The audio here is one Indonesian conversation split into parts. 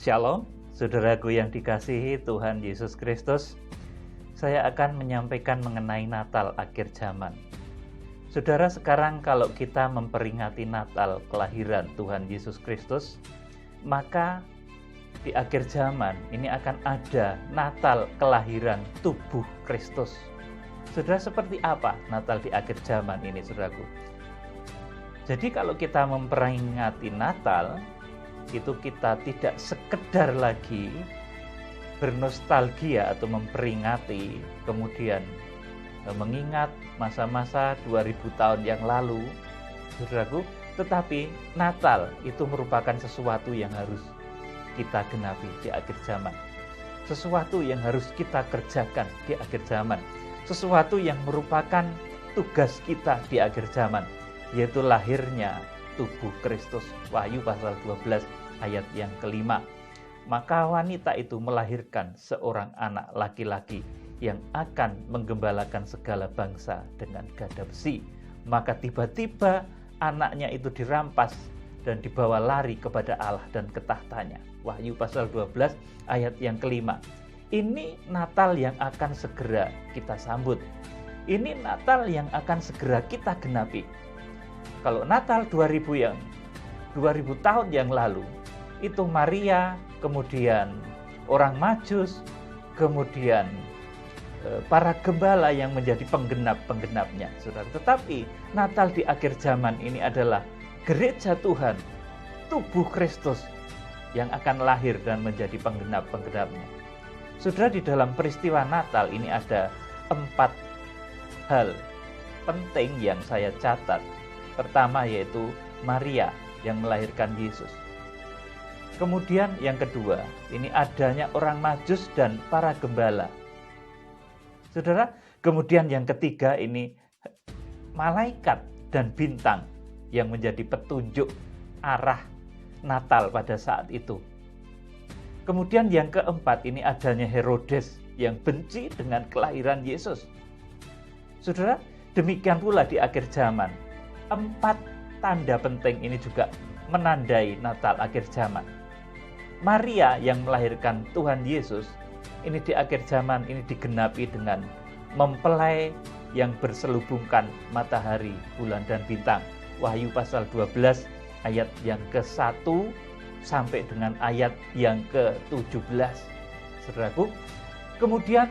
Shalom, saudaraku yang dikasihi Tuhan Yesus Kristus. Saya akan menyampaikan mengenai Natal akhir zaman. Saudara, sekarang kalau kita memperingati Natal kelahiran Tuhan Yesus Kristus, maka di akhir zaman ini akan ada Natal kelahiran tubuh Kristus. Saudara, seperti apa Natal di akhir zaman ini, saudaraku? Jadi kalau kita memperingati Natal, itu kita tidak sekedar lagi bernostalgia atau memperingati, kemudian mengingat masa-masa 2000 tahun yang lalu, saudaraku, tetapi Natal itu merupakan sesuatu yang harus kita genapi di akhir zaman. Sesuatu yang harus kita kerjakan di akhir zaman. Sesuatu yang merupakan tugas kita di akhir zaman, yaitu lahirnya tubuh Kristus. Wahyu pasal 12 ayat yang kelima. Maka wanita itu melahirkan seorang anak laki-laki yang akan menggembalakan segala bangsa dengan gada besi. Maka tiba-tiba anaknya itu dirampas dan dibawa lari kepada Allah dan ke tahtanya. Wahyu pasal 12 ayat yang kelima. Ini Natal yang akan segera kita sambut. Ini Natal yang akan segera kita genapi. Kalau Natal 2000 tahun yang lalu, itu Maria, kemudian orang Majus, kemudian para gembala yang menjadi penggenap-penggenapnya, saudara. Tetapi Natal di akhir zaman ini adalah gereja Tuhan, tubuh Kristus yang akan lahir dan menjadi penggenap-penggenapnya. Saudara, di dalam peristiwa Natal ini ada 4 hal penting yang saya catat. Pertama yaitu Maria yang melahirkan Yesus. Kemudian yang kedua, ini adanya orang Majus dan para gembala. Saudara, kemudian yang ketiga ini malaikat dan bintang yang menjadi petunjuk arah Natal pada saat itu. Kemudian yang keempat, ini adanya Herodes yang benci dengan kelahiran Yesus. Saudara, demikian pula di akhir zaman. 4 tanda penting ini juga menandai Natal akhir zaman. Maria yang melahirkan Tuhan Yesus, ini di akhir zaman ini digenapi dengan mempelai yang berselubungkan matahari, bulan, dan bintang. Wahyu pasal 12 ayat yang ke-1 sampai dengan ayat yang ke-17. Saudaraku, kemudian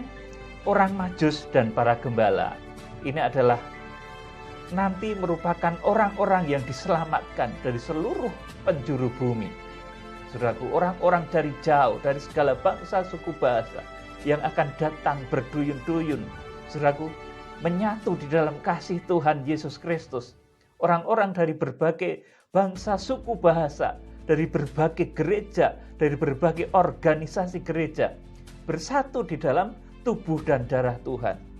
orang Majus dan para gembala ini adalah nanti merupakan orang-orang yang diselamatkan dari seluruh penjuru bumi. Saudaraku, orang-orang dari jauh, dari segala bangsa, suku, bahasa yang akan datang berduyun-duyun, saudaraku, menyatu di dalam kasih Tuhan Yesus Kristus. Orang-orang dari berbagai bangsa, suku, bahasa, dari berbagai gereja, dari berbagai organisasi gereja, bersatu di dalam tubuh dan darah Tuhan.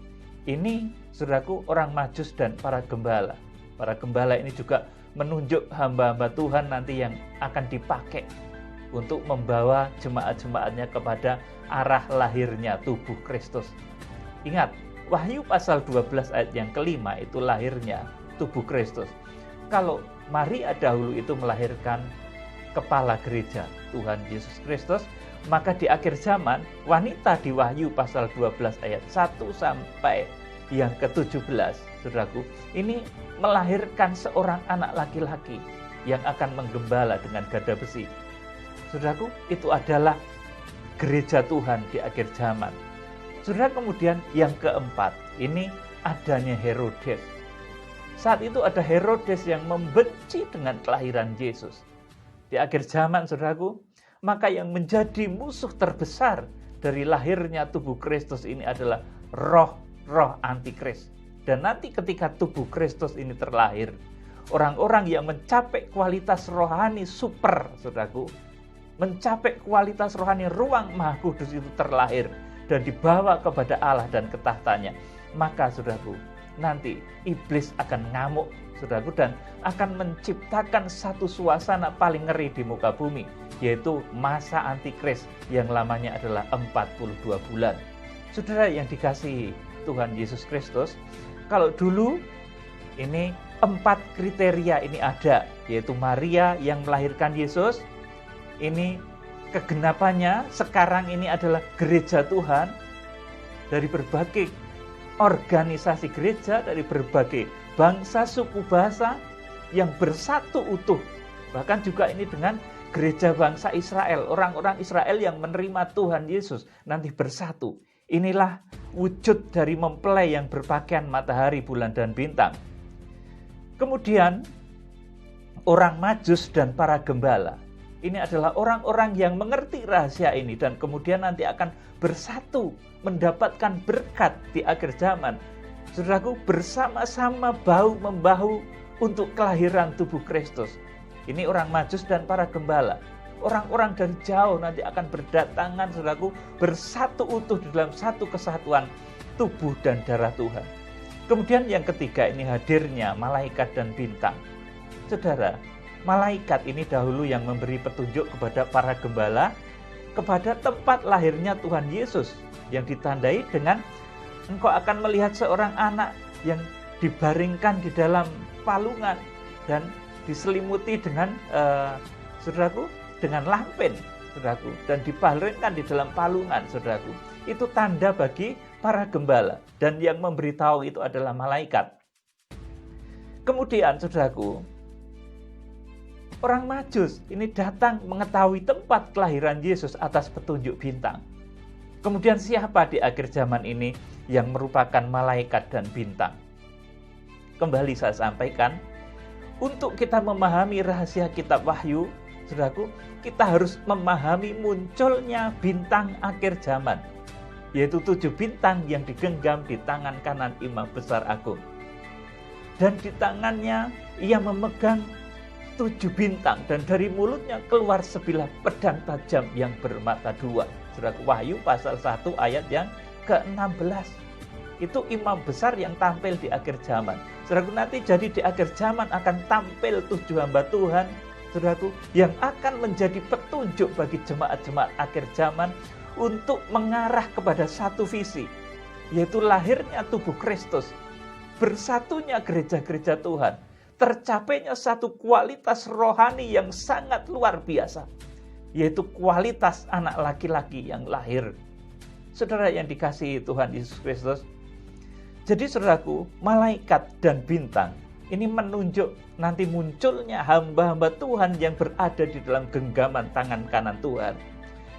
Ini, saudaraku, orang Majus dan para gembala. Para gembala ini juga menunjuk hamba-hamba Tuhan nanti yang akan dipakai untuk membawa jemaat-jemaatnya kepada arah lahirnya tubuh Kristus. Ingat, Wahyu pasal 12 ayat yang kelima itu lahirnya tubuh Kristus. Kalau Maria dahulu itu melahirkan kepala gereja Tuhan Yesus Kristus, maka di akhir zaman wanita di Wahyu pasal 12 ayat 1 sampai yang ke-17, saudaraku, ini melahirkan seorang anak laki-laki yang akan menggembala dengan gada besi. Saudaraku, itu adalah gereja Tuhan di akhir zaman. Saudara, kemudian yang keempat, ini adanya Herodes. Saat itu ada Herodes yang membenci dengan kelahiran Yesus. Di akhir zaman, saudaraku, maka yang menjadi musuh terbesar dari lahirnya tubuh Kristus ini adalah roh antikris. Dan nanti ketika tubuh Kristus ini terlahir, orang-orang yang mencapai kualitas rohani super, saudaraku, mencapai kualitas rohani ruang Maha Kudus itu terlahir dan dibawa kepada Allah dan ke tahtanya. Maka, saudaraku, nanti iblis akan ngamuk, saudaraku, dan akan menciptakan satu suasana paling ngeri di muka bumi, yaitu masa antikris yang lamanya adalah 42 bulan. Saudara yang dikasihi Tuhan Yesus Kristus, kalau dulu ini 4 kriteria ini ada, yaitu Maria yang melahirkan Yesus, ini kegenapannya sekarang ini adalah gereja Tuhan, dari berbagai organisasi gereja, dari berbagai bangsa, suku, bahasa yang bersatu utuh. Bahkan juga ini dengan gereja bangsa Israel, orang-orang Israel yang menerima Tuhan Yesus nanti bersatu. Inilah wujud dari mempelai yang berpakaian matahari, bulan, dan bintang. Kemudian orang Majus dan para gembala. Ini adalah orang-orang yang mengerti rahasia ini dan kemudian nanti akan bersatu mendapatkan berkat di akhir zaman. Saudaraku, bersama-sama bahu-membahu untuk kelahiran tubuh Kristus. Ini orang Majus dan para gembala. Orang-orang dari jauh nanti akan berdatangan, saudaraku, bersatu utuh di dalam satu kesatuan tubuh dan darah Tuhan. Kemudian yang ketiga ini hadirnya malaikat dan bintang. Saudara, malaikat ini dahulu yang memberi petunjuk kepada para gembala kepada tempat lahirnya Tuhan Yesus yang ditandai dengan engkau akan melihat seorang anak yang dibaringkan di dalam palungan dan diselimuti dengan saudaraku, dengan lampen, saudaraku, dan dibaringkan di dalam palungan, saudaraku. Itu tanda bagi para gembala dan yang memberitahu itu adalah malaikat. Kemudian, saudaraku, orang Majus ini datang mengetahui tempat kelahiran Yesus atas petunjuk bintang. Kemudian siapa di akhir zaman ini yang merupakan malaikat dan bintang? Kembali saya sampaikan, untuk kita memahami rahasia kitab Wahyu, saudaraku, kita harus memahami munculnya bintang akhir zaman, yaitu 7 bintang yang digenggam di tangan kanan Imam Besar Agung. Dan di tangannya ia memegang 7 bintang dan dari mulutnya keluar sebilah pedang tajam yang bermata 2. Saudaraku, Wahyu pasal 1 ayat yang ke-16. Itu imam besar yang tampil di akhir zaman. Saudaraku, nanti jadi di akhir zaman akan tampil 7 hamba Tuhan, saudaraku, yang akan menjadi petunjuk bagi jemaat-jemaat akhir zaman untuk mengarah kepada satu visi, yaitu lahirnya tubuh Kristus, bersatunya gereja-gereja Tuhan, tercapainya satu kualitas rohani yang sangat luar biasa, yaitu kualitas anak laki-laki yang lahir. Saudara yang dikasihi Tuhan Yesus Kristus, jadi saudaraku, malaikat dan bintang ini menunjuk nanti munculnya hamba-hamba Tuhan yang berada di dalam genggaman tangan kanan Tuhan,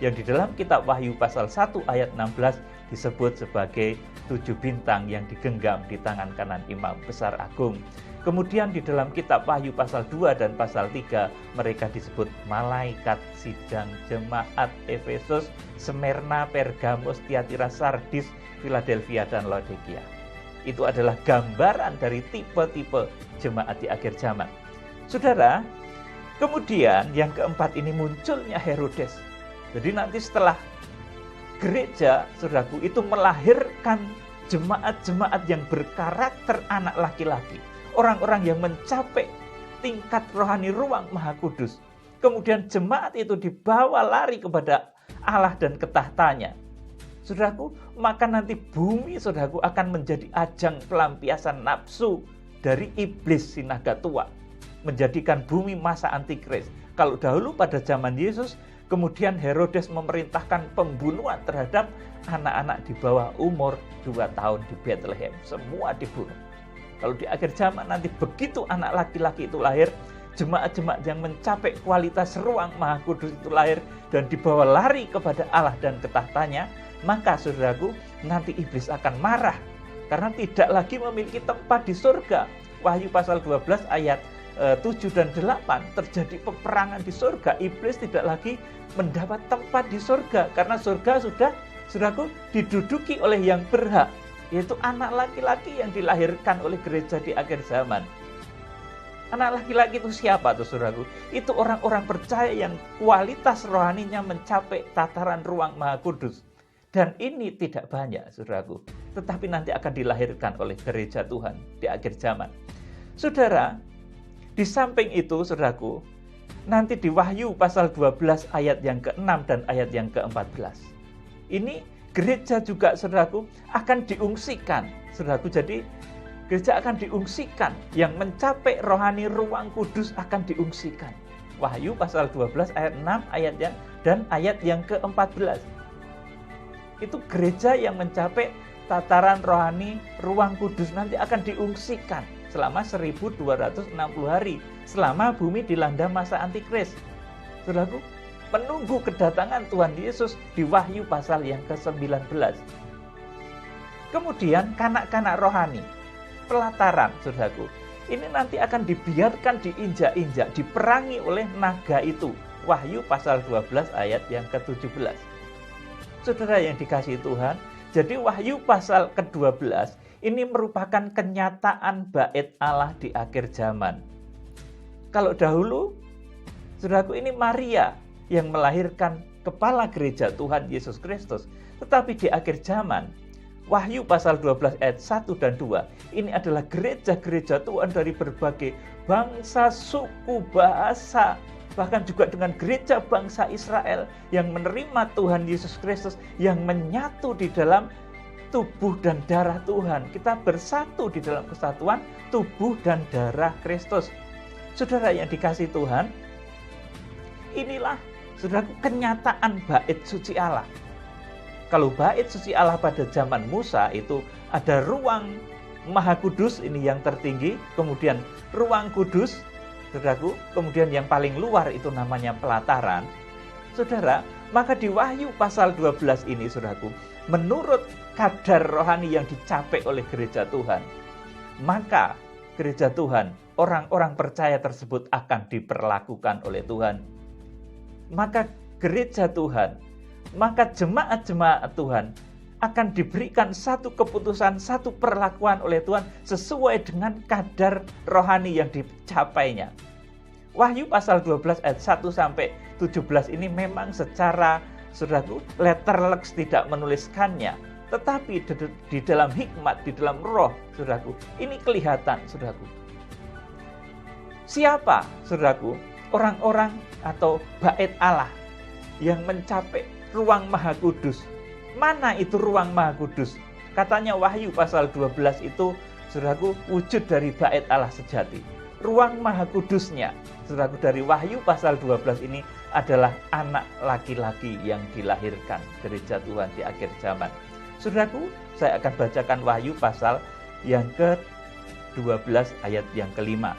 yang di dalam kitab Wahyu pasal 1 ayat 16 disebut sebagai 7 bintang yang digenggam di tangan kanan Imam Besar Agung. Kemudian di dalam kitab Wahyu pasal 2 dan pasal 3 mereka disebut malaikat sidang jemaat Efesus, Smyrna, Pergamos, Tiatira, Sardis, Philadelphia, dan Laodikia. Itu adalah gambaran dari tipe-tipe jemaat di akhir zaman. Saudara, kemudian yang keempat ini munculnya Herodes. Jadi nanti setelah gereja, saudaraku, itu melahirkan jemaat-jemaat yang berkarakter anak laki-laki. Orang-orang yang mencapai tingkat rohani ruang Maha Kudus. Kemudian jemaat itu dibawa lari kepada Allah dan ketahtanya. Saudaraku, maka nanti bumi, saudaraku, akan menjadi ajang pelampiasan nafsu dari iblis si naga tua. Menjadikan bumi masa antikris. Kalau dahulu pada zaman Yesus, kemudian Herodes memerintahkan pembunuhan terhadap anak-anak di bawah umur 2 tahun di Bethlehem. Semua dibunuh. Kalau di akhir zaman nanti begitu anak laki-laki itu lahir, jemaat-jemaat yang mencapai kualitas ruang Maha Kudus itu lahir dan dibawa lari kepada Allah dan ketahtanya, maka saudaraku, nanti iblis akan marah karena tidak lagi memiliki tempat di surga. Wahyu pasal 12 ayat 7 dan 8 terjadi peperangan di surga. Iblis tidak lagi mendapat tempat di surga karena surga sudah, saudaraku, diduduki oleh yang berhak, yaitu anak laki-laki yang dilahirkan oleh gereja di akhir zaman. Anak laki-laki itu siapa tuh, saudaraku? Itu orang-orang percaya yang kualitas rohaninya mencapai tataran ruang Maha Kudus. Dan ini tidak banyak, saudaraku, tetapi nanti akan dilahirkan oleh gereja Tuhan di akhir zaman. Saudara, di samping itu, saudaraku, nanti di Wahyu pasal 12 ayat yang ke-6 dan ayat yang ke-14. Ini gereja juga, saudaraku, akan diungsikan. Saudaraku, jadi gereja akan diungsikan, yang mencapai rohani ruang kudus akan diungsikan. Wahyu pasal 12 ayat 6 dan ayat yang ke-14. Itu gereja yang mencapai tataran rohani ruang kudus nanti akan diungsikan selama 1260 hari, selama bumi dilanda masa antikris. Saudaraku, menunggu kedatangan Tuhan Yesus di Wahyu pasal yang ke-19. Kemudian kanak-kanak rohani, pelataran, saudaraku, ini nanti akan dibiarkan diinjak-injak, diperangi oleh naga itu. Wahyu pasal 12 ayat yang ke-17. Saudara yang dikasihi Tuhan, jadi Wahyu pasal ke-12 ini merupakan kenyataan bait Allah di akhir zaman. Kalau dahulu, saudaraku, ini Maria yang melahirkan kepala gereja Tuhan Yesus Kristus. Tetapi di akhir zaman, Wahyu pasal 12 ayat 1 dan 2, ini adalah gereja-gereja Tuhan dari berbagai bangsa, suku, bahasa, bahkan juga dengan gereja bangsa Israel yang menerima Tuhan Yesus Kristus, yang menyatu di dalam tubuh dan darah Tuhan. Kita bersatu di dalam kesatuan tubuh dan darah Kristus. Saudara yang dikasihi Tuhan, inilah saudara kenyataan bait suci Allah. Kalau bait suci Allah pada zaman Musa itu ada ruang Maha Kudus, ini yang tertinggi, kemudian ruang kudus, saudaraku, kemudian yang paling luar itu namanya pelataran. Saudara, maka di Wahyu pasal 12 ini, saudaraku, menurut kadar rohani yang dicapai oleh gereja Tuhan, maka gereja Tuhan, orang-orang percaya tersebut akan diperlakukan oleh Tuhan. Maka gereja Tuhan, maka jemaat-jemaat Tuhan akan diberikan satu keputusan, satu perlakuan oleh Tuhan sesuai dengan kadar rohani yang dicapainya. Wahyu pasal 12 ayat 1 sampai 17 ini memang secara, saudaraku, letterlex tidak menuliskannya, tetapi di dalam hikmat, di dalam roh, saudaraku, ini kelihatan, saudaraku. Siapa, saudaraku, orang-orang atau bait Allah yang mencapai ruang Maha Kudus? Mana itu ruang Maha Kudus? Katanya Wahyu pasal 12 itu, saudaraku, wujud dari bait Allah sejati. Ruang Maha Kudusnya, saudaraku, dari Wahyu pasal 12 ini adalah anak laki-laki yang dilahirkan gereja Tuhan di akhir zaman. Saudaraku, saya akan bacakan Wahyu pasal yang ke-12 ayat yang ke-5.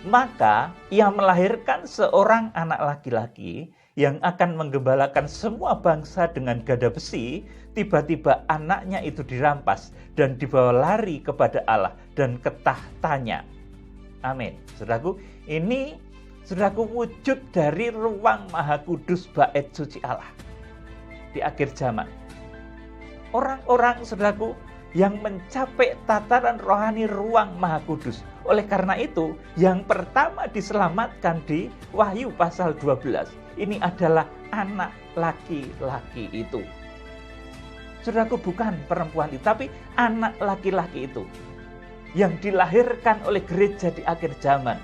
Maka ia melahirkan seorang anak laki-laki yang akan menggembalakan semua bangsa dengan gada besi. Tiba-tiba anaknya itu dirampas dan dibawa lari kepada Allah dan ke tahtanya. Amin. Saudaraku, ini, saudaraku, wujud dari ruang Maha Kudus bait suci Allah di akhir zaman. Orang-orang, saudaraku, yang mencapai tataran rohani ruang Maha Kudus. Oleh karena itu, yang pertama diselamatkan di Wahyu pasal 12 ini adalah anak laki-laki itu. Saudaraku, bukan perempuan itu, tapi anak laki-laki itu yang dilahirkan oleh gereja di akhir zaman.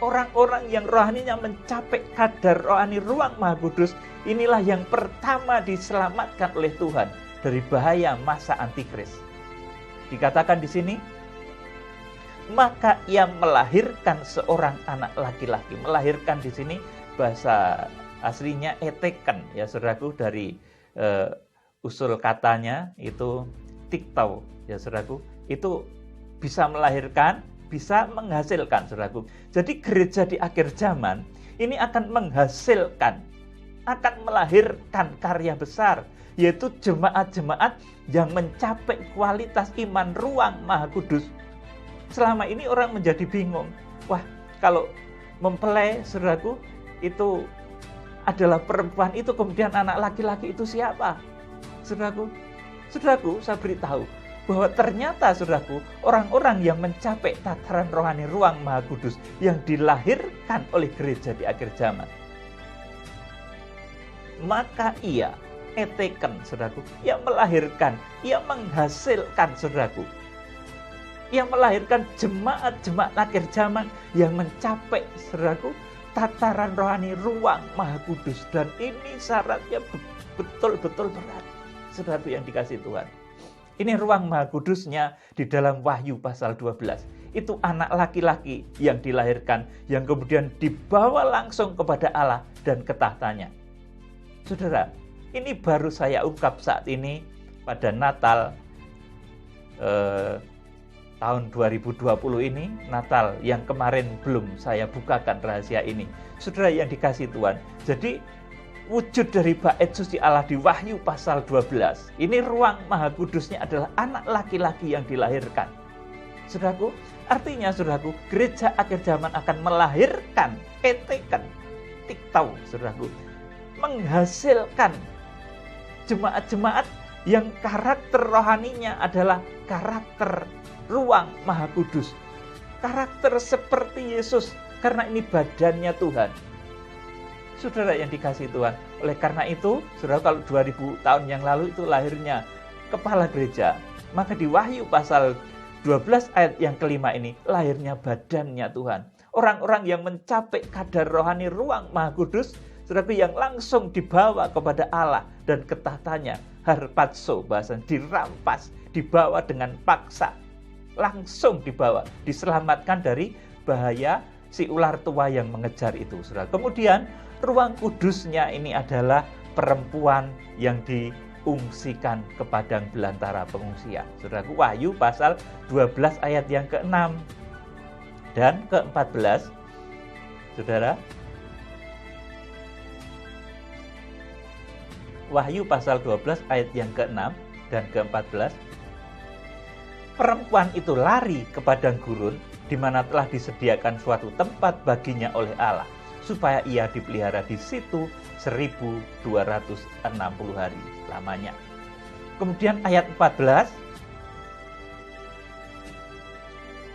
Orang-orang yang rohaninya mencapai kadar rohani ruang Maha Kudus, inilah yang pertama diselamatkan oleh Tuhan dari bahaya masa antikris. Dikatakan di sini, maka ia melahirkan seorang anak laki-laki. Melahirkan di sini bahasa aslinya eteken, ya saudaraku, dari usul katanya itu tiktau, ya saudaraku, itu bisa melahirkan, bisa menghasilkan, saudaraku. Jadi gereja di akhir zaman ini akan menghasilkan, akan melahirkan karya besar, yaitu jemaat-jemaat yang mencapai kualitas iman ruang Maha Kudus. Selama ini orang menjadi bingung. Wah, kalau mempelai, saudaraku, itu adalah perempuan itu, kemudian anak laki-laki itu siapa? Saudaraku, saya beritahu bahwa ternyata, saudaraku, orang-orang yang mencapai tataran rohani ruang Maha Kudus yang dilahirkan oleh gereja di akhir zaman, maka ia eteken, saudaraku, ia melahirkan, ia menghasilkan, saudaraku, ia melahirkan jemaat-jemaat akhir zaman yang mencapai, saudaraku, tataran rohani ruang Maha Kudus. Dan ini syaratnya betul-betul berat, saudaraku yang dikasihi Tuhan. Ini ruang Maha Kudusnya di dalam Wahyu pasal 12. Itu anak laki-laki yang dilahirkan, yang kemudian dibawa langsung kepada Allah dan ke tahtanya. Saudara, ini baru saya ungkap saat ini pada Natal tahun 2020 ini, Natal yang kemarin belum saya bukakan rahasia ini. Saudara yang dikasihi Tuhan, jadi wujud dari bait suci Allah di Wahyu pasal 12. Ini ruang Maha Kudusnya adalah anak laki-laki yang dilahirkan. Saudaraku, artinya saudaraku, gereja akhir zaman akan melahirkan, petekan, tiktau, saudaraku, menghasilkan jemaat-jemaat yang karakter rohaninya adalah karakter ruang Maha Kudus. Karakter seperti Yesus, karena ini badannya Tuhan. Saudara yang dikasihi Tuhan, oleh karena itu, saudara, kalau 2000 tahun yang lalu itu lahirnya kepala gereja, maka di Wahyu pasal 12 ayat yang kelima ini, lahirnya badannya Tuhan. Orang-orang yang mencapai kadar rohani ruang Maha Kudus, saudara, yang langsung dibawa kepada Allah dan ke tahtanya, harpazo, bahasa dirampas, dibawa dengan paksa, langsung dibawa, diselamatkan dari bahaya si ular tua yang mengejar itu, saudara. Kemudian ruang kudusnya ini adalah perempuan yang diungsikan ke padang belantara pengungsian. Saudaraku, Wahyu pasal 12 ayat yang ke-6 dan ke-14. Saudara, Wahyu pasal 12 ayat yang ke-6 dan ke-14. Perempuan itu lari ke padang gurun, di mana telah disediakan suatu tempat baginya oleh Allah, supaya ia dipelihara di situ 1260 hari lamanya. Kemudian ayat 14,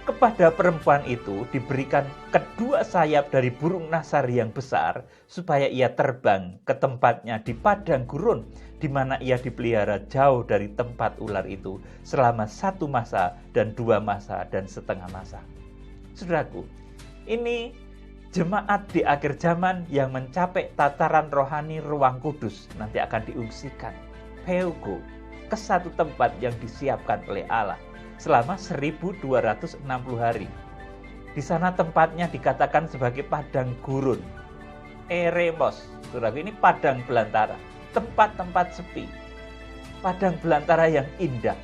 kepada perempuan itu diberikan kedua sayap dari burung nasar yang besar, supaya ia terbang ke tempatnya di padang gurun, di mana ia dipelihara jauh dari tempat ular itu selama 1 masa dan 2 masa dan setengah masa. Saudaraku, ini jemaat di akhir zaman yang mencapai tataran rohani ruang kudus nanti akan diungsikan Peugo ke satu tempat yang disiapkan oleh Allah selama 1260 hari. Di sana tempatnya dikatakan sebagai padang gurun, eremos. Saudaraku, ini padang belantara, tempat-tempat sepi, padang belantara yang indah.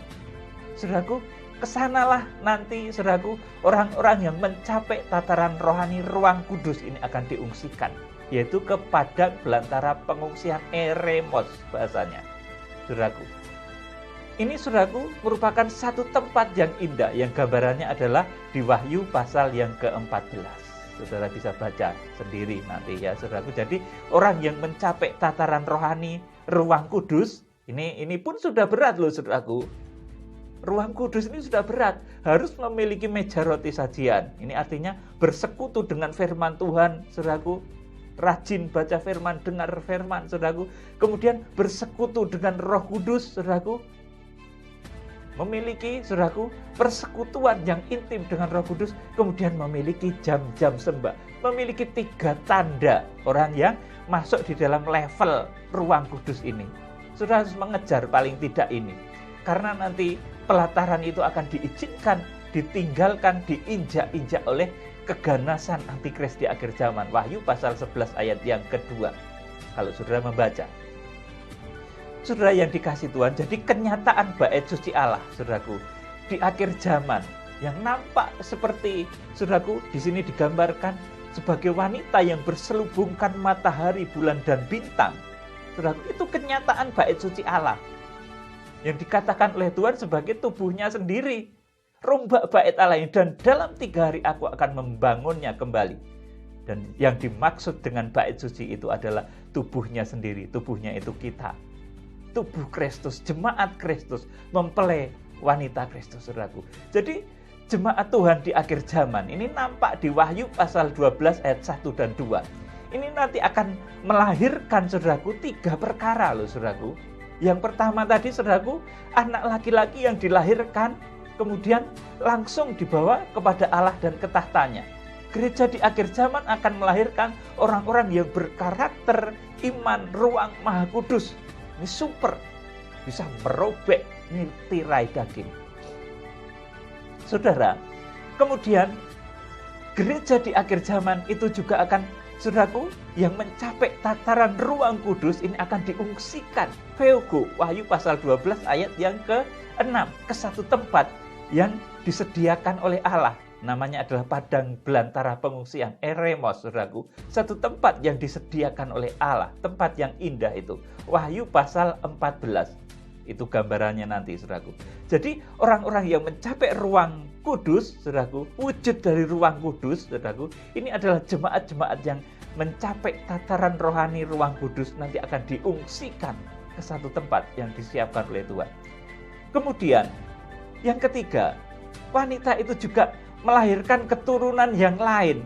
Saudaraku, kesanalah nanti, saudaraku, orang-orang yang mencapai tataran rohani ruang kudus ini akan diungsikan, yaitu ke padang belantara pengungsian eremos bahasanya. Saudaraku, ini, saudaraku, merupakan satu tempat yang indah, yang gambarannya adalah di Wahyu pasal yang ke-14. Saudara bisa baca sendiri nanti ya, saudaraku. Jadi orang yang mencapai tataran rohani ruang kudus, ini pun sudah berat loh, saudaraku. Ruang kudus ini sudah berat, harus memiliki meja roti sajian. Ini artinya bersekutu dengan firman Tuhan, saudaraku. Rajin baca firman, dengar firman, saudaraku. Kemudian bersekutu dengan Roh Kudus, saudaraku. Memiliki, saudaraku, persekutuan yang intim dengan Roh Kudus, kemudian memiliki jam-jam sembah, memiliki 3 tanda orang yang masuk di dalam level ruang kudus ini. Saudara harus mengejar paling tidak ini, karena nanti pelataran itu akan diizinkan, ditinggalkan, diinjak-injak oleh keganasan antikris di akhir zaman. Wahyu pasal 11 ayat yang kedua, kalau saudara membaca. Saudara yang dikasihi Tuhan, jadi kenyataan bait suci Allah, saudaraku, di akhir zaman yang nampak seperti, saudaraku, di sini digambarkan sebagai wanita yang berselubungkan matahari, bulan, dan bintang. Saudaraku, itu kenyataan bait suci Allah yang dikatakan oleh Tuhan sebagai tubuhnya sendiri. Rombak bait Allah ini, dan dalam 3 hari aku akan membangunnya kembali. Dan yang dimaksud dengan bait suci itu adalah tubuhnya sendiri, tubuhnya itu kita. Tubuh Kristus, jemaat Kristus, mempelai wanita Kristus, saudaraku. Jadi jemaat Tuhan di akhir zaman ini nampak di Wahyu pasal 12 ayat 1 dan 2. Ini nanti akan melahirkan, saudaraku, 3 perkara loh, saudaraku. Yang pertama tadi, saudaraku, anak laki-laki yang dilahirkan, kemudian langsung dibawa kepada Allah dan ke tahtanya. Gereja di akhir zaman akan melahirkan orang-orang yang berkarakter iman ruang Maha Kudus. Ini super, bisa merobek Ini tirai daging. Saudara, kemudian gereja di akhir zaman itu juga akan, saudaraku, yang mencapai tataran ruang kudus ini akan diungsikan. Theogo, Wahyu pasal 12 ayat yang ke-6, ke satu tempat yang disediakan oleh Allah. Namanya adalah padang belantara pengungsian, Eremos, saudaraku. Satu tempat yang disediakan oleh Allah, tempat yang indah itu. Wahyu pasal 14. Itu gambarannya nanti, saudaraku. Jadi orang-orang yang mencapai ruang kudus, saudaraku, wujud dari ruang kudus, saudaraku, ini adalah jemaat-jemaat yang mencapai tataran rohani ruang kudus, nanti akan diungsikan ke satu tempat yang disiapkan oleh Tuhan. Kemudian, yang ketiga, wanita itu juga melahirkan keturunan yang lain.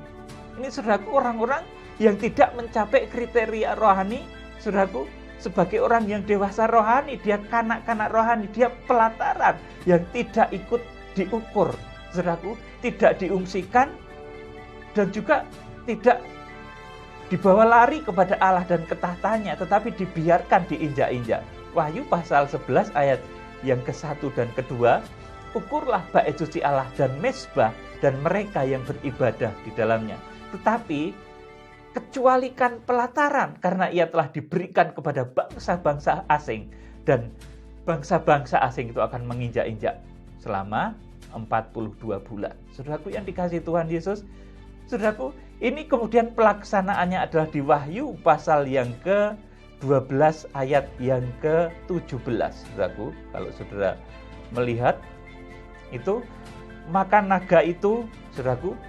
Ini, saudaraku, orang-orang yang tidak mencapai kriteria rohani, saudaraku, sebagai orang yang dewasa rohani, dia kanak-kanak rohani, dia pelataran yang tidak ikut diukur, saudaraku, tidak diungsikan dan juga tidak dibawa lari kepada Allah dan ketahtanya, tetapi dibiarkan diinjak-injak. Wahyu pasal 11 ayat yang ke-1 dan ke-2, ukurlah bait suci Allah dan mezbah dan mereka yang beribadah di dalamnya. Tetapi kecualikan pelataran, karena ia telah diberikan kepada bangsa-bangsa asing, dan bangsa-bangsa asing itu akan menginjak-injak selama 42 bulan. Saudaraku yang dikasihi Tuhan Yesus, saudaraku, ini kemudian pelaksanaannya adalah di Wahyu pasal yang ke-12 ayat yang ke-17. Saudaraku, kalau saudara melihat itu, maka naga itu, saudaraku,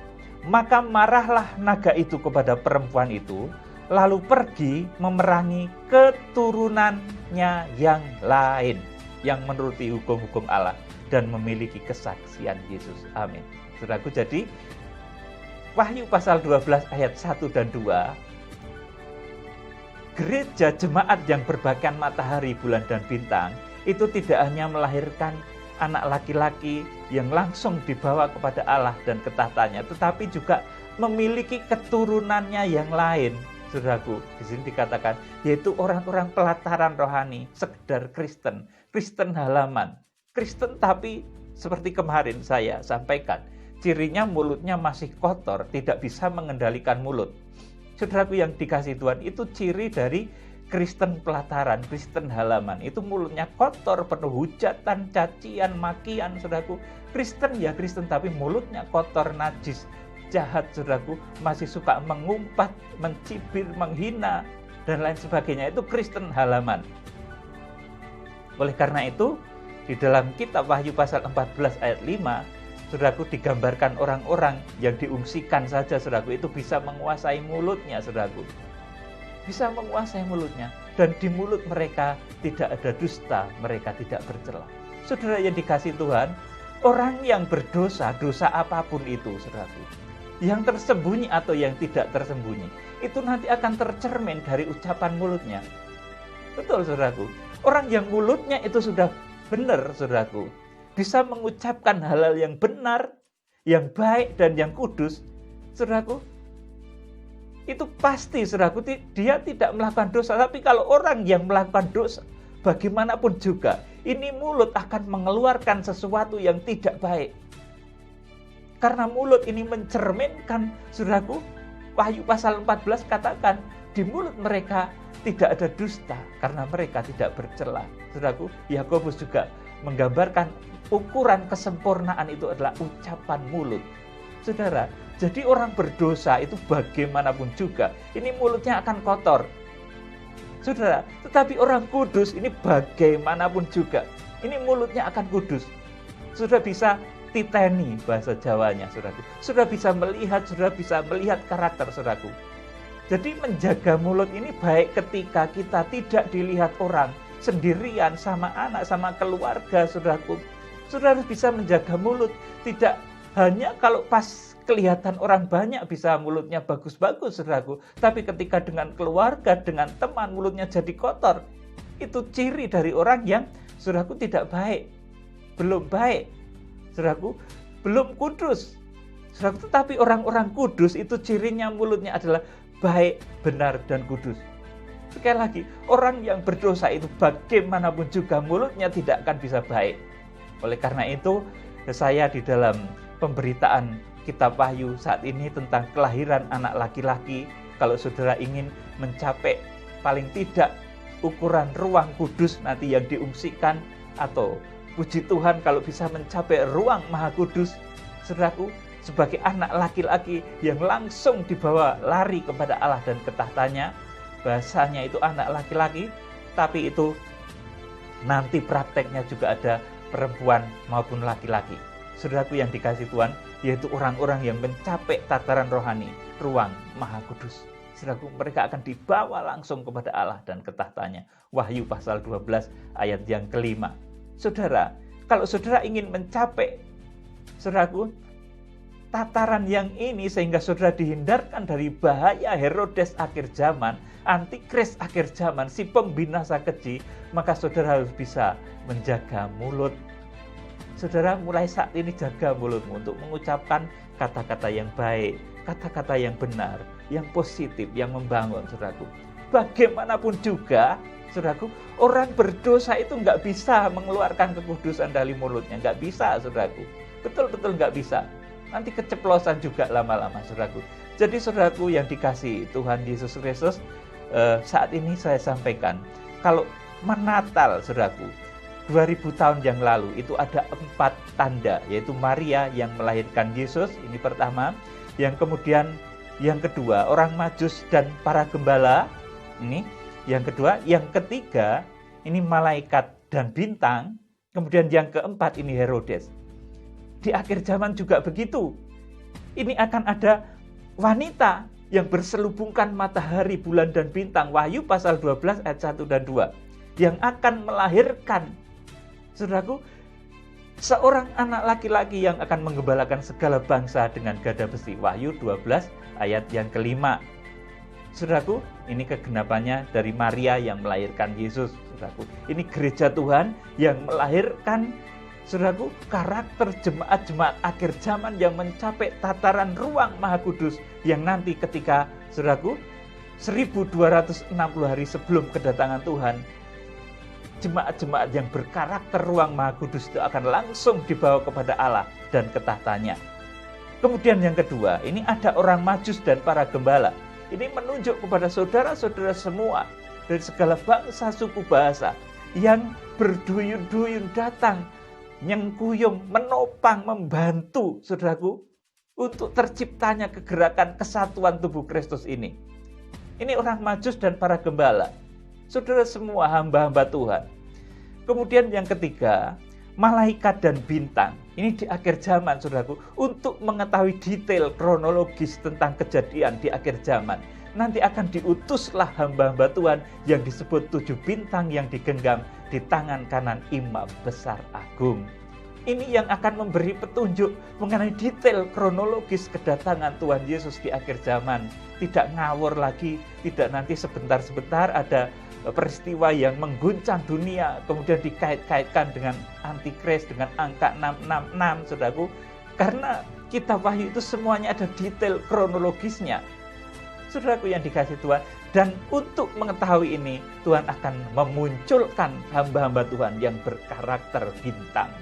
maka marahlah naga itu kepada perempuan itu, lalu pergi memerangi keturunannya yang lain, yang menuruti hukum-hukum Allah dan memiliki kesaksian Yesus. Amin. Saudaraku, jadi Wahyu pasal 12 ayat 1 dan 2, gereja jemaat yang berbakaian matahari, bulan, dan bintang, itu tidak hanya melahirkan anak laki-laki yang langsung dibawa kepada Allah dan ketahtanya, tetapi juga memiliki keturunannya yang lain. Saudaraku, di sini dikatakan, yaitu orang-orang pelataran rohani, sekedar Kristen, Kristen halaman, Kristen tapi seperti kemarin saya sampaikan, cirinya mulutnya masih kotor, tidak bisa mengendalikan mulut. Saudaraku yang dikasihi Tuhan, itu ciri dari Kristen pelataran, Kristen halaman, itu mulutnya kotor, penuh hujatan, cacian, makian, saudaraku. Kristen ya Kristen, tapi mulutnya kotor, najis, jahat, saudaraku. Masih suka mengumpat, mencibir, menghina, dan lain sebagainya. Itu Kristen halaman. Oleh karena itu, di dalam kitab Wahyu pasal 14 ayat 5, saudaraku, digambarkan orang-orang yang diungsikan saja, saudaraku, itu bisa menguasai mulutnya, saudaraku. Bisa menguasai mulutnya, dan di mulut mereka tidak ada dusta, mereka tidak bercela. Saudara yang dikasihi Tuhan, orang yang berdosa, dosa apapun itu, saudaraku, yang tersembunyi atau yang tidak tersembunyi, itu nanti akan tercermin dari ucapan mulutnya. Betul, saudaraku. Orang yang mulutnya itu sudah benar, saudaraku, bisa mengucapkan hal-hal yang benar, yang baik, dan yang kudus, saudaraku, itu pasti, saudaraku, dia tidak melakukan dosa. Tapi kalau orang yang melakukan dosa, bagaimanapun juga, ini mulut akan mengeluarkan sesuatu yang tidak baik. Karena mulut ini mencerminkan, saudaraku, Wahyu pasal 14 katakan, di mulut mereka tidak ada dusta, karena mereka tidak bercela. Saudaraku, Yakobus juga menggambarkan ukuran kesempurnaan itu adalah ucapan mulut. Saudara, jadi orang berdosa itu bagaimanapun juga, ini mulutnya akan kotor. Saudara, tetapi orang kudus ini bagaimanapun juga, ini mulutnya akan kudus. Sudah bisa titeni bahasa Jawanya, saudaraku. Sudah bisa melihat karakter, saudaraku. Jadi menjaga mulut ini baik ketika kita tidak dilihat orang, sendirian, sama anak, sama keluarga, saudaraku. Saudara harus bisa menjaga mulut, tidak hanya kalau pas kelihatan orang banyak bisa mulutnya bagus-bagus, saudaraku. Tapi ketika dengan keluarga, dengan teman, mulutnya jadi kotor. Itu ciri dari orang yang, saudaraku, tidak baik. Belum baik. Saudaraku, belum kudus. Saudaraku, tetapi orang-orang kudus itu cirinya mulutnya adalah baik, benar, dan kudus. Sekali lagi, orang yang berdosa itu bagaimanapun juga mulutnya tidak akan bisa baik. Oleh karena itu, saya di dalam pemberitaan Kitab Wahyu saat ini tentang kelahiran anak laki-laki, kalau saudara ingin mencapai paling tidak ukuran ruang kudus nanti yang diungsikan, atau puji Tuhan kalau bisa mencapai ruang maha kudus, saudaraku, sebagai anak laki-laki yang langsung dibawa lari kepada Allah dan ke tahtanya, bahasanya itu anak laki-laki, tapi itu nanti prakteknya juga ada perempuan maupun laki-laki. Saudaraku yang dikasih Tuhan, yaitu orang-orang yang mencapai tataran rohani, ruang maha kudus. Saudaraku, mereka akan dibawa langsung kepada Allah dan ke tahtanya. Wahyu pasal 12 ayat yang kelima. Saudara, kalau saudara ingin mencapai, saudaraku, tataran yang ini sehingga saudara dihindarkan dari bahaya Herodes akhir zaman, antikris akhir zaman, si pembinasa keji, maka saudara harus bisa menjaga mulut. Saudara, mulai saat ini jaga mulutmu untuk mengucapkan kata-kata yang baik, kata-kata yang benar, yang positif, yang membangun, saudaraku. Bagaimanapun juga, saudaraku, orang berdosa itu nggak bisa mengeluarkan kekudusan dari mulutnya, nggak bisa, saudaraku. Betul-betul nggak bisa. Nanti keceplosan juga lama-lama, saudaraku. Jadi saudaraku yang dikasihi Tuhan Yesus Kristus, saat ini saya sampaikan, kalau menatal, saudaraku, 2000 tahun yang lalu itu ada 4 tanda, yaitu Maria yang melahirkan Yesus, ini pertama. Yang kemudian, yang kedua, orang Majus dan para gembala, ini. Yang kedua, yang ketiga, ini malaikat dan bintang. Kemudian yang keempat, ini Herodes. Di akhir zaman juga begitu. Ini akan ada wanita yang berselubungkan matahari, bulan, dan bintang. Wahyu pasal 12 ayat 1 dan 2. Yang akan melahirkan, saudaraku, seorang anak laki-laki yang akan menggembalakan segala bangsa dengan gada besi. Wahyu 12 ayat yang kelima. Saudaraku, ini kegenapannya dari Maria yang melahirkan Yesus. Saudaraku, ini gereja Tuhan yang melahirkan, saudaraku, karakter jemaat-jemaat akhir zaman yang mencapai tataran ruang maha kudus, yang nanti ketika, saudaraku, 1260 hari sebelum kedatangan Tuhan, jemaat-jemaat yang berkarakter ruang maha kudus itu akan langsung dibawa kepada Allah dan ke tahtanya. Kemudian yang kedua, ini ada orang Majus dan para gembala. Ini menunjuk kepada saudara-saudara semua dari segala bangsa, suku, bahasa yang berduyun-duyun datang, nyengkuyung, menopang, membantu, saudaraku, untuk terciptanya kegerakan kesatuan tubuh Kristus ini. Ini orang Majus dan para gembala. Saudara semua hamba-hamba Tuhan. Kemudian yang ketiga, malaikat dan bintang. Ini di akhir zaman, saudaraku, untuk mengetahui detail kronologis tentang kejadian di akhir zaman. Nanti akan diutuslah hamba-hamba Tuhan yang disebut 7 bintang yang digenggam di tangan kanan Imam Besar Agung. Ini yang akan memberi petunjuk mengenai detail kronologis kedatangan Tuhan Yesus di akhir zaman. Tidak ngawur lagi, tidak nanti sebentar-sebentar ada peristiwa yang mengguncang dunia, kemudian dikait-kaitkan dengan antikris, dengan angka 666, saudaraku. Karena kitab Wahyu itu semuanya ada detail kronologisnya. Saudaraku yang dikasih Tuhan, dan untuk mengetahui ini, Tuhan akan memunculkan hamba-hamba Tuhan yang berkarakter bintang.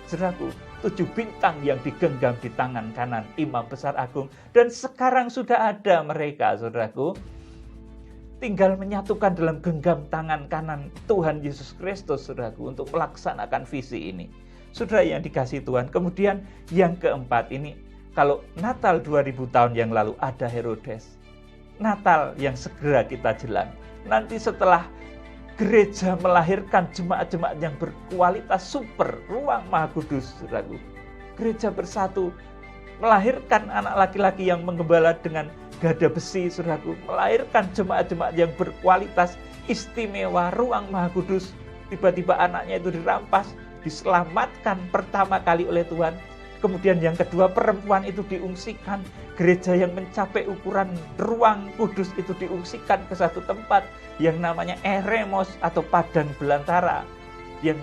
Saudaraku, 7 bintang yang digenggam di tangan kanan Imam Besar Agung, dan sekarang sudah ada mereka, saudaraku. Tinggal menyatukan dalam genggam tangan kanan Tuhan Yesus Kristus, saudaraku, untuk melaksanakan visi ini. Saudara yang dikasih Tuhan, kemudian yang keempat ini, kalau Natal 2000 tahun yang lalu ada Herodes, Natal yang segera kita jelang. Nanti setelah gereja melahirkan jemaat-jemaat yang berkualitas super, ruang maha kudus, saudaraku. Gereja bersatu, melahirkan anak laki-laki yang menggembala dengan gada besi, saudaraku. Melahirkan jemaat-jemaat yang berkualitas istimewa, ruang maha kudus. Tiba-tiba anaknya itu dirampas, diselamatkan pertama kali oleh Tuhan. Kemudian yang kedua, perempuan itu diungsikan. Gereja yang mencapai ukuran ruang kudus itu diungsikan ke satu tempat yang namanya eremos atau padang belantara. Yang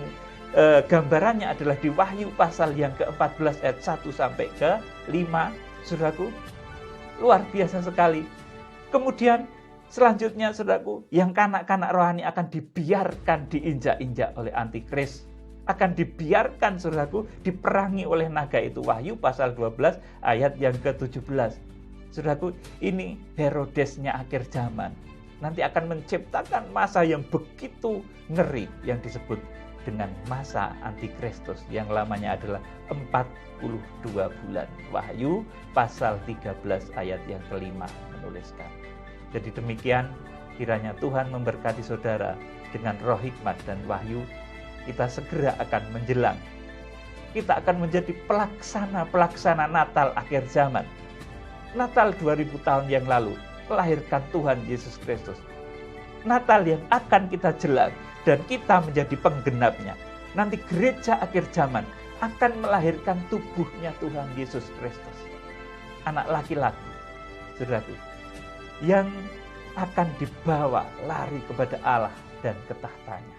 gambarannya adalah di Wahyu pasal yang ke-14 ayat 1 sampai ke 5. Saudaraku, luar biasa sekali. Kemudian Selanjutnya, saudaraku, yang kanak-kanak rohani akan dibiarkan diinjak-injak oleh antikris. Akan dibiarkan, saudaraku, diperangi oleh naga itu. Wahyu pasal 12 ayat yang ke-17. Saudaraku, ini Herodesnya akhir zaman. Nanti akan menciptakan masa yang begitu ngeri yang disebut dengan masa antikristus yang lamanya adalah 42 bulan. Wahyu pasal 13 ayat yang kelima menuliskan. Jadi demikian, kiranya Tuhan memberkati saudara dengan roh hikmat dan wahyu. Kita segera akan menjelang. Kita akan menjadi pelaksana Natal akhir zaman. Natal 2000 tahun yang lalu melahirkan Tuhan Yesus Kristus. Natal yang akan kita jelang dan kita menjadi penggenapnya. Nanti gereja akhir zaman akan melahirkan tubuhnya Tuhan Yesus Kristus. Anak laki-laki, saudaraku, yang akan dibawa lari kepada Allah dan ke tahtanya.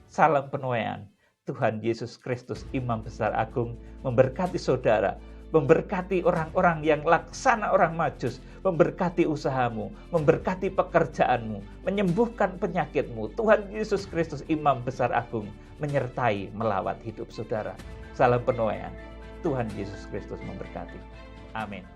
Salam penuaian Tuhan Yesus Kristus, Imam Besar Agung, memberkati saudara, memberkati orang-orang yang laksana orang Majus, memberkati usahamu, memberkati pekerjaanmu, menyembuhkan penyakitmu. Tuhan Yesus Kristus, Imam Besar Agung, menyertai melawat hidup saudara. Salam penuaian. Tuhan Yesus Kristus memberkati. Amin.